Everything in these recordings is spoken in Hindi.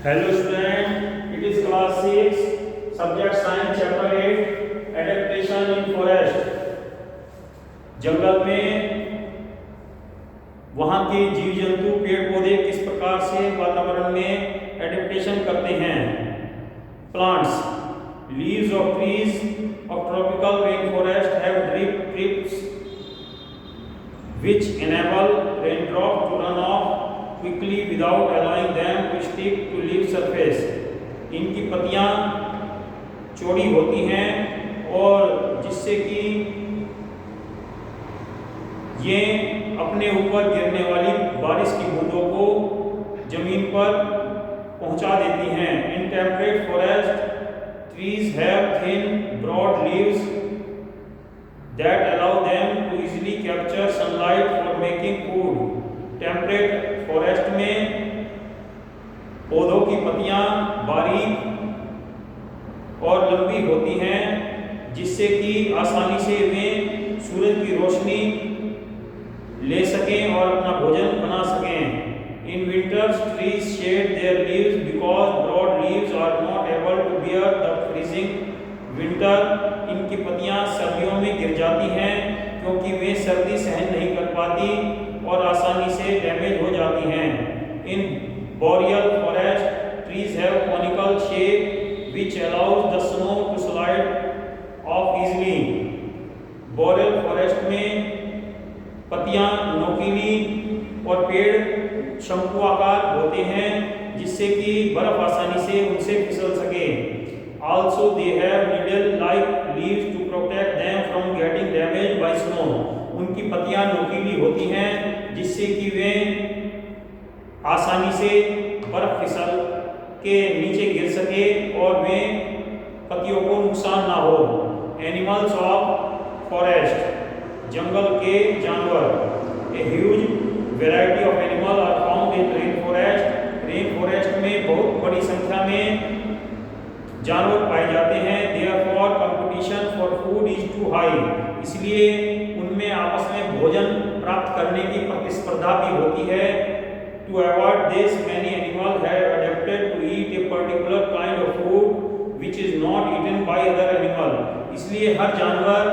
Hello student, it is class 6, subject science chapter 8, adaptation in forest. जंगल में वहाँ के जीव जंतु पेड़ पौधे किस प्रकार से वातावरण में एडेप्टेशन करते हैं. Plants, leaves of trees of tropical rainforest have drips which enable raindrops to run off quickly without allowing them to stick to leaf surface. इनकी पत्तियां चौड़ी होती हैं और जिससे कि ये अपने ऊपर गिरने वाली बारिश की बूंदों को जमीन पर पहुंचा देती हैं. In temperate forest, trees have thin, broad leaves that allow them to easily capture sunlight for making food. Temperate forest में पौधों की पत्तियां बारीक और लंबी होती हैं जिससे कि आसानी से वे सूरज की रोशनी ले सकें और अपना भोजन बना सकें. In winters trees shed their leaves because broad leaves are not able to bear the freezing winter. इनकी पत्तियां सर्दियों में गिर जाती हैं क्योंकि वे सर्दी सहन नहीं कर पाती और आसानी से डैमेज हो जाती हैं. In boreal forest trees have conical shape which allows the snow to slide off easily. Boreal forest में पत्तियां नोकीली और पेड़ शंकु आकार होते हैं जिससे कि बर्फ आसानी से उनसे फिसल सके. Also they have needle-like leaves to protect them from getting damaged by snow. उनकी पत्तियां नोकीली होती हैं जिससे कि वे आसानी से बर्फ फिसल के नीचे गिर सके और वे पत्तियों को नुकसान ना हो. एनिमल्स ऑफ फॉरेस्ट, जंगल के जानवर. A huge variety of animal are found in rain forest. Rain forest में बहुत बड़ी संख्या में जानवर पाए जाते हैं. Therefore competition for food is too high. इसलिए उनमें आपस में भोजन प्राप्त करने की प्रतिस्पर्धा भी होती है. To avoid this many animal have adapted to eat a particular kind of food which is not eaten by other animal. इसलिए हर जानवर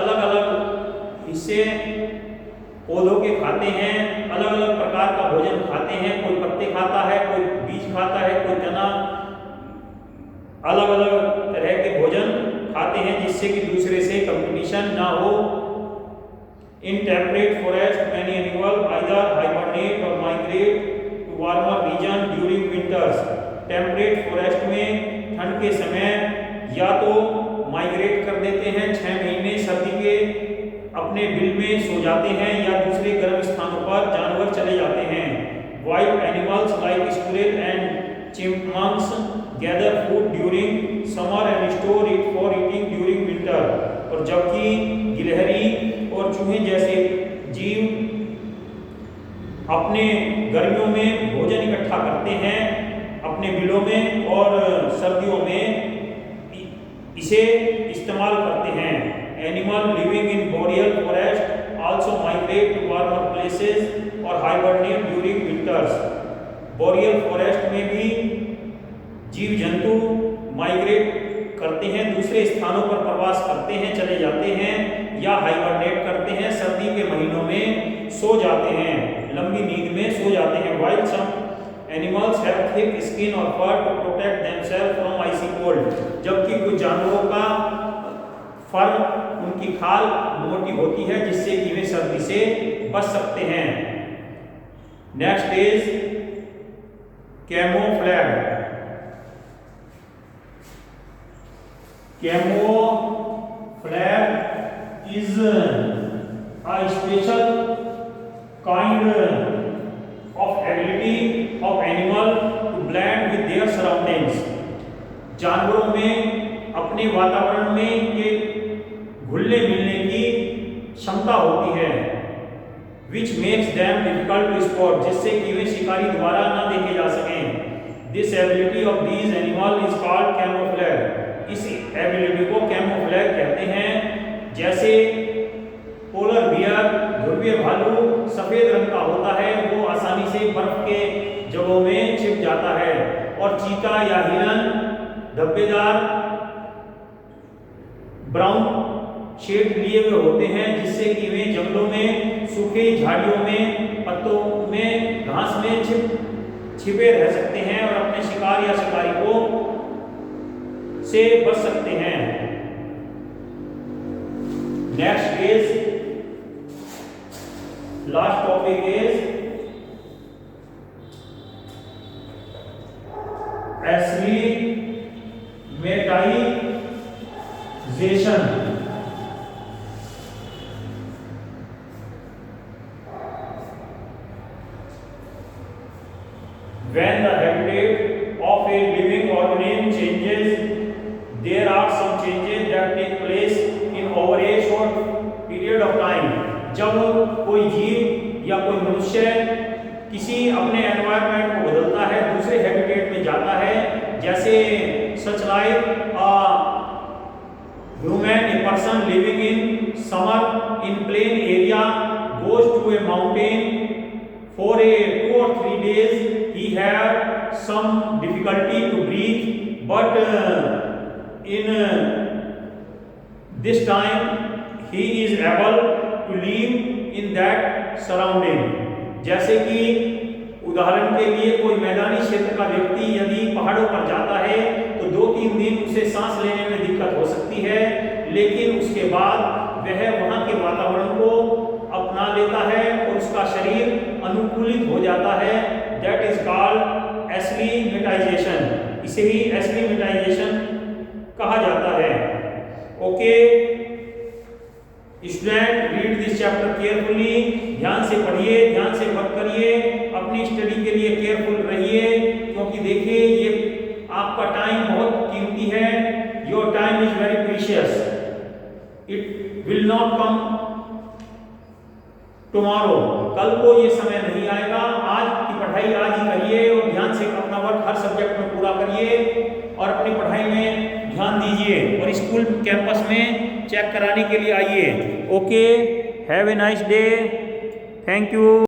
अलग अलग हिस्से पौधों के खाते हैं, अलग अलग प्रकार का भोजन खाते हैं. कोई पत्ते खाता है, कोई बीज खाता है, कोई तना. अलग अलग तरह के भोजन खाते हैं जिससे कि दूसरे से कंपटीशन ना हो. In temperate forest many animal either hibernate और migrate to warmer region during winters. Temperate forest में ठंड के समय या तो माइग्रेट कर देते हैं, 6 महीने सर्दी के अपने बिल में सो जाते हैं या दूसरे गर्म स्थानों पर जानवर चले जाते हैं. Wild animals like squirrel and chipmunks gather food during summer and store it for eating during winter. और जबकि गिलहरी और चूहे जैसे जीव अपने गर्मियों में भोजन इकट्ठा करते हैं अपने बिलों में और सर्दियों में इसे इस्तेमाल करते हैं. Animal living in boreal forest also migrate to warmer places और hibernate during winters. Boreal forest में भी जीव जंतु माइग्रेट करते हैं, दूसरे स्थानों पर प्रवास करते हैं, चले जाते हैं या हाइबरनेट करते हैं. सर्दी के महीनों में सो जाते हैं, लंबी नींद में सो जाते हैं. Wild some animals have thick skin और fur to protect themself from icy cold. जबकि कुछ जानवरों का फर, उनकी खाल मोटी होती है जिससे कि वे सर्दी से बच सकते हैं. Next is camouflage. Camouflage is a special kind of ability of animal to blend with their surroundings. जानवरों में अपने वातावरण में के घुलने मिलने की क्षमता होती है which makes them difficult to spot, जिससे कि वे शिकारी द्वारा न देखे जा सकें. This ability of these animals is called camouflage. इस एबिलिटी को कैमोफ्लेज कहते हैं. जैसे पोलर बियर, ध्रुवीय भालू सफेद रंग का होता है, वो आसानी से बर्फ के जगहों में छिप जाता है और चीता या हिरन धब्बेदार ब्राउन शेड लिए हुए होते हैं, जिससे कि वे जंगलों में, सूखी झाड़ियों में, पत्तों में, घास में छिपे रह सकते हैं और अपने शिकार या शिकारी को से बच सकते हैं। Next is last topic is acclimatization. When the habitat of a living organism changes, there are some changes that take place in over a short period of time. जब कोई जीव या कोई मनुष्य किसी अपने एनवायरनमेंट को बदलता है, दूसरे हैबिटेट में जाता है, जैसे such like a human, a person living in summer in plain area goes to a mountain for a 2 or 3 days. He have some difficulty to breathe, but in this time he is able to live in that surrounding. जैसे कि उदाहरण के लिए कोई मैदानी क्षेत्र का व्यक्ति यदि पहाड़ों पर जाता है तो 2-3 दिन उसे सांस लेने में दिक्कत हो सकती है, लेकिन उसके बाद वह वहाँ के वातावरण को अपना लेता है और उसका शरीर अनुकूलित हो जाता है। That is called एक्लीमेटाइजेशन। इसे ही एक्लीमेटाइजेशन कहा जाता है। Okay student, read this chapter carefully. ध्यान से पढ़िए, ध्यान से वर्क करिए, अपनी स्टडी के लिए केयरफुल रहिए, क्योंकि देखिए ये आपका टाइम बहुत कीमती है। Your time is very precious, it will not come tomorrow. कल को ये समय नहीं आएगा। आज की पढ़ाई आज ही करिए और ध्यान से अपना वर्क हर सब्जेक्ट में पूरा करिए और अपनी पढ़ाई में ध्यान दीजिए और स्कूल कैंपस में चेक कराने के लिए आइए। Okay, have a nice day, thank you.